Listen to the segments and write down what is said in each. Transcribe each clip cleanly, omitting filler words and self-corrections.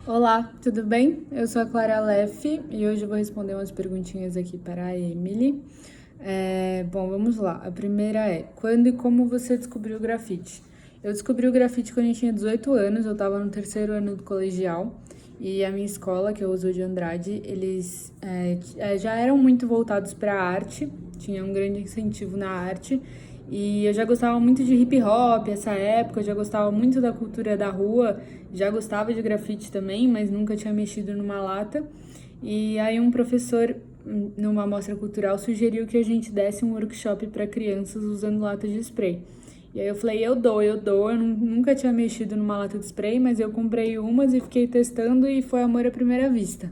Olá, tudo bem? Eu sou a Clara Leff e hoje eu vou responder umas perguntinhas aqui para a Emily. Bom, vamos lá. A primeira é: quando e como você descobriu o grafite? Eu descobri o grafite quando eu tinha 18 anos, eu estava no terceiro ano do colegial e a minha escola, que é o Oswald de Andrade, eles já eram muito voltados para a arte, tinha um grande incentivo na arte. E eu já gostava muito de hip hop essa época, eu já gostava muito da cultura da rua, já gostava de grafite também, mas nunca tinha mexido numa lata. E aí um professor, numa mostra cultural, sugeriu que a gente desse um workshop para crianças usando latas de spray. E aí eu falei, eu dou. Eu nunca tinha mexido numa lata de spray, mas eu comprei umas e fiquei testando e foi amor à primeira vista.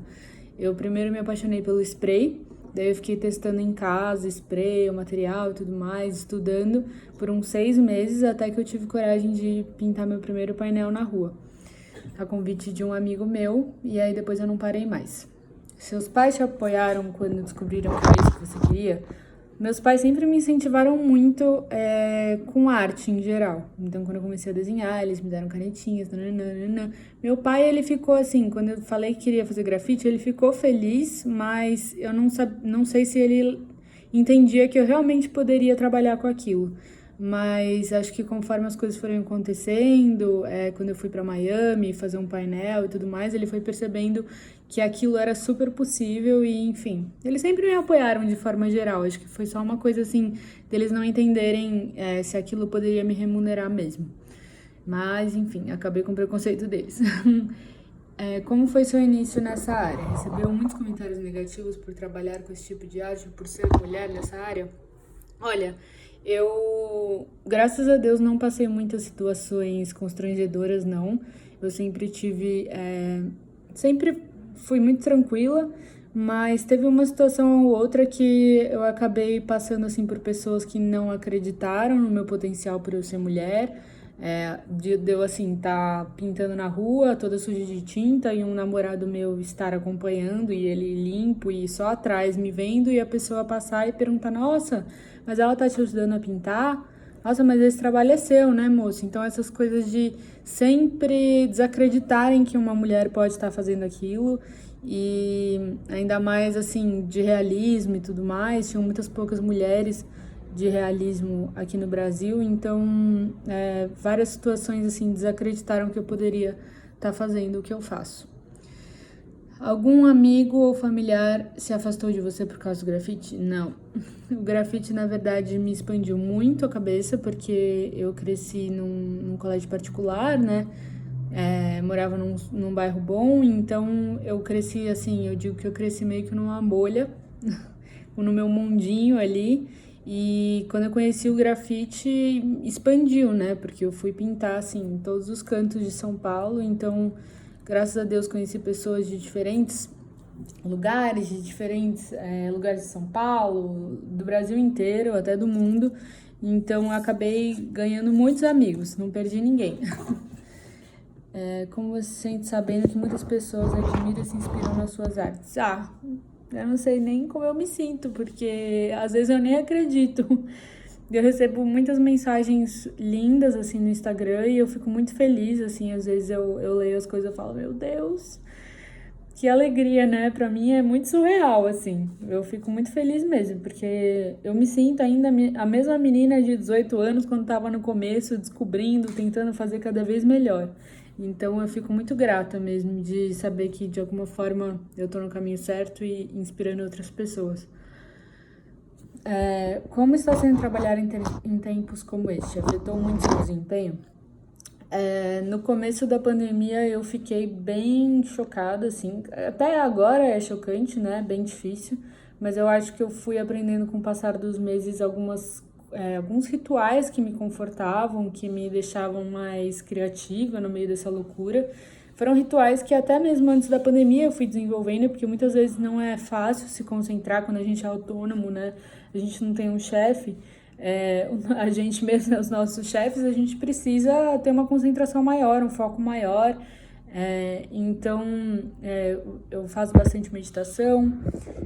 Eu primeiro me apaixonei pelo spray, daí eu fiquei testando em casa, spray, o material e tudo mais, estudando por uns 6 meses, até que eu tive coragem de pintar meu primeiro painel na rua, a convite de um amigo meu, e aí depois eu não parei mais. Seus pais te apoiaram quando descobriram que era isso que você queria? Meus pais sempre me incentivaram muito com arte em geral. Então, quando eu comecei a desenhar, eles me deram canetinhas. Nananana. Meu pai, ele ficou assim, quando eu falei que queria fazer grafite, ele ficou feliz, mas eu não sei se ele entendia que eu realmente poderia trabalhar com aquilo. Mas acho que conforme as coisas foram acontecendo, quando eu fui para Miami fazer um painel e tudo mais, ele foi percebendo que aquilo era super possível e, enfim, eles sempre me apoiaram de forma geral. Acho que foi só uma coisa assim, deles não entenderem se aquilo poderia me remunerar mesmo. Mas, enfim, acabei com o preconceito deles. Como foi seu início nessa área? Recebeu muitos comentários negativos por trabalhar com esse tipo de arte, por ser mulher nessa área? Olha, eu, graças a Deus, não passei muitas situações constrangedoras, não. Eu sempre tive. Sempre fui muito tranquila, mas teve uma situação ou outra que eu acabei passando, assim, por pessoas que não acreditaram no meu potencial por eu ser mulher. De eu, assim, tá pintando na rua, toda suja de tinta, e um namorado meu estar acompanhando, e ele limpo e só atrás me vendo, e a pessoa passar e perguntar: nossa, mas ela tá te ajudando a pintar? Nossa, mas esse trabalho é seu, né, moço? Então, essas coisas de sempre desacreditarem que uma mulher pode estar fazendo aquilo, e ainda mais, assim, de realismo e tudo mais, tinham muitas poucas mulheres de realismo aqui no Brasil, então várias situações assim desacreditaram que eu poderia estar fazendo o que eu faço. Algum amigo ou familiar se afastou de você por causa do grafite? Não. O grafite, na verdade, me expandiu muito a cabeça, porque eu cresci num colégio particular, né? Morava num bairro bom, então eu cresci assim, eu digo que eu cresci meio que numa bolha, no meu mundinho ali. E quando eu conheci o grafite, expandiu, né? Porque eu fui pintar, assim, em todos os cantos de São Paulo. Então, graças a Deus, conheci pessoas de diferentes lugares, de diferentes lugares de São Paulo, do Brasil inteiro, até do mundo. Então, acabei ganhando muitos amigos, não perdi ninguém. Como você se sente sabendo que muitas pessoas admiram e se inspiram nas suas artes? Eu não sei nem como eu me sinto, porque às vezes eu nem acredito. Eu recebo muitas mensagens lindas, assim, no Instagram e eu fico muito feliz, assim, às vezes eu leio as coisas e falo, meu Deus, que alegria, né? Pra mim é muito surreal, assim. Eu fico muito feliz mesmo, porque eu me sinto ainda a mesma menina de 18 anos quando tava no começo, descobrindo, tentando fazer cada vez melhor. Então eu fico muito grata mesmo de saber que de alguma forma eu tô no caminho certo e inspirando outras pessoas. Como está sendo trabalhar em tempos como este? Afetou muito seu desempenho? No começo da pandemia eu fiquei bem chocada, assim. Até agora é chocante, né? Bem difícil. Mas eu acho que eu fui aprendendo com o passar dos meses alguns rituais que me confortavam, que me deixavam mais criativa no meio dessa loucura. Foram rituais que até mesmo antes da pandemia eu fui desenvolvendo, porque muitas vezes não é fácil se concentrar quando a gente é autônomo, né? A gente não tem um chefe. A gente mesmo, os nossos chefes, a gente precisa ter uma concentração maior, um foco maior. Então, eu faço bastante meditação,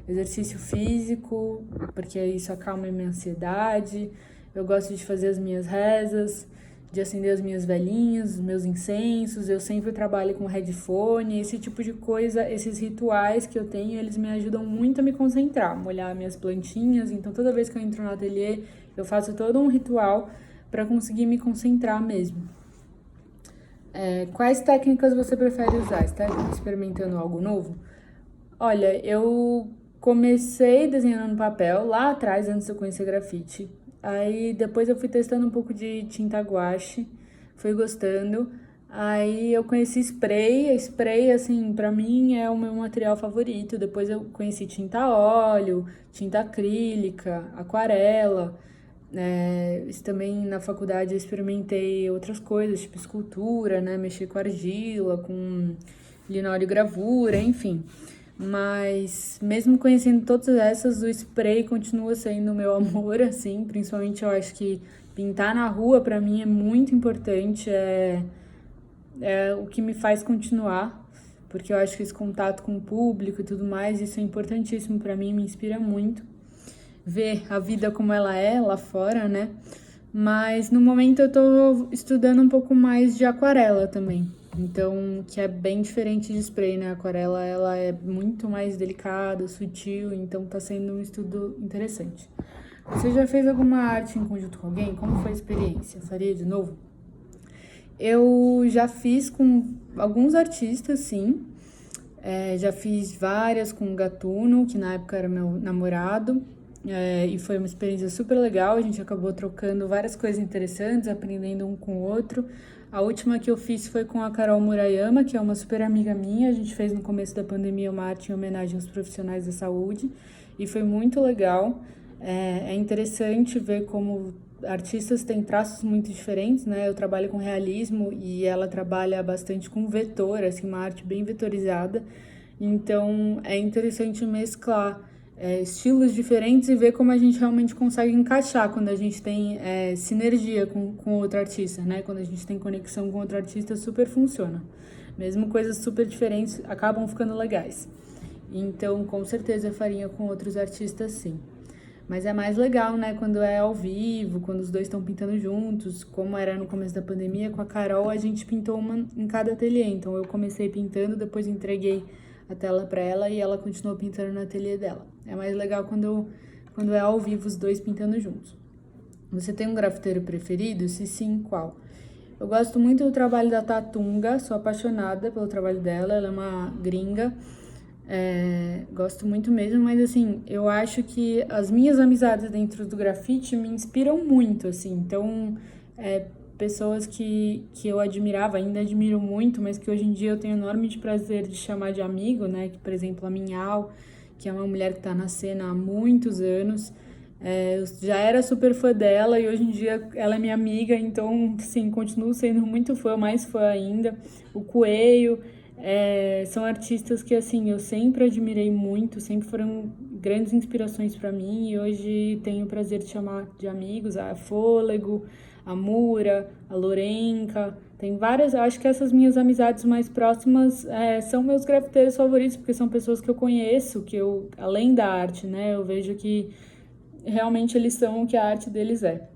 exercício físico, porque isso acalma a minha ansiedade. Eu gosto de fazer as minhas rezas, de acender as minhas velinhas, os meus incensos, eu sempre trabalho com headphone, esse tipo de coisa, esses rituais que eu tenho, eles me ajudam muito a me concentrar, molhar minhas plantinhas, então toda vez que eu entro no ateliê, eu faço todo um ritual para conseguir me concentrar mesmo. Quais técnicas você prefere usar? Está experimentando algo novo? Olha, eu comecei desenhando no papel lá atrás, antes de eu conhecer grafite. Aí depois eu fui testando um pouco de tinta guache, fui gostando. Aí eu conheci spray, spray assim, pra mim é o meu material favorito. Depois eu conheci tinta óleo, tinta acrílica, aquarela. Isso também na faculdade eu experimentei outras coisas, tipo escultura, né? Mexer com argila, com linóleo gravura, enfim. Mas mesmo conhecendo todas essas, o spray continua sendo o meu amor, assim, principalmente eu acho que pintar na rua pra mim é muito importante, é o que me faz continuar, porque eu acho que esse contato com o público e tudo mais, isso é importantíssimo pra mim, me inspira muito ver a vida como ela é lá fora, né? Mas no momento eu tô estudando um pouco mais de aquarela também. Então, que é bem diferente de spray, né? A aquarela, ela é muito mais delicada, sutil, então tá sendo um estudo interessante. Você já fez alguma arte em conjunto com alguém? Como foi a experiência? Faria de novo? Eu já fiz com alguns artistas, sim. Já fiz várias com o Gatuno, que na época era meu namorado. E foi uma experiência super legal, a gente acabou trocando várias coisas interessantes, aprendendo um com o outro. A última que eu fiz foi com a Carol Murayama, que é uma super amiga minha, a gente fez no começo da pandemia uma arte em homenagem aos profissionais da saúde, e foi muito legal. É interessante ver como artistas têm traços muito diferentes, né? Eu trabalho com realismo e ela trabalha bastante com vetor, assim, uma arte bem vetorizada, então é interessante mesclar estilos diferentes e ver como a gente realmente consegue encaixar quando a gente tem sinergia com outro artista, né? Quando a gente tem conexão com outro artista, super funciona. Mesmo coisas super diferentes acabam ficando legais. Então, com certeza eu faria com outros artistas, sim. Mas é mais legal, né? Quando é ao vivo, quando os dois estão pintando juntos, como era no começo da pandemia, com a Carol a gente pintou uma em cada ateliê. Então eu comecei pintando, depois entreguei a tela para ela e ela continuou pintando no ateliê dela. É mais legal quando é ao vivo os dois pintando juntos. Você tem um grafiteiro preferido? Se sim, qual? Eu gosto muito do trabalho da Tatunga, sou apaixonada pelo trabalho dela, ela é uma gringa. Gosto muito mesmo, mas assim, eu acho que as minhas amizades dentro do grafite me inspiram muito, assim, então pessoas que eu admirava, ainda admiro muito, mas que hoje em dia eu tenho enorme prazer de chamar de amigo, né, que por exemplo a Minhal, que é uma mulher que tá na cena há muitos anos, eu já era super fã dela e hoje em dia ela é minha amiga, então, sim, continuo sendo muito fã, mais fã ainda. O Coelho, são artistas que, assim, eu sempre admirei muito, sempre foram grandes inspirações para mim e hoje tenho o prazer de chamar de amigos, a Fôlego, a Mura, a Lorenca, tem várias, acho que essas minhas amizades mais próximas são meus grafiteiros favoritos, porque são pessoas que eu conheço, que eu, além da arte, né, eu vejo que realmente eles são o que a arte deles é.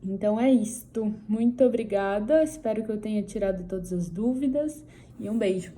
Então é isto. Muito obrigada. Espero que eu tenha tirado todas as dúvidas e um beijo.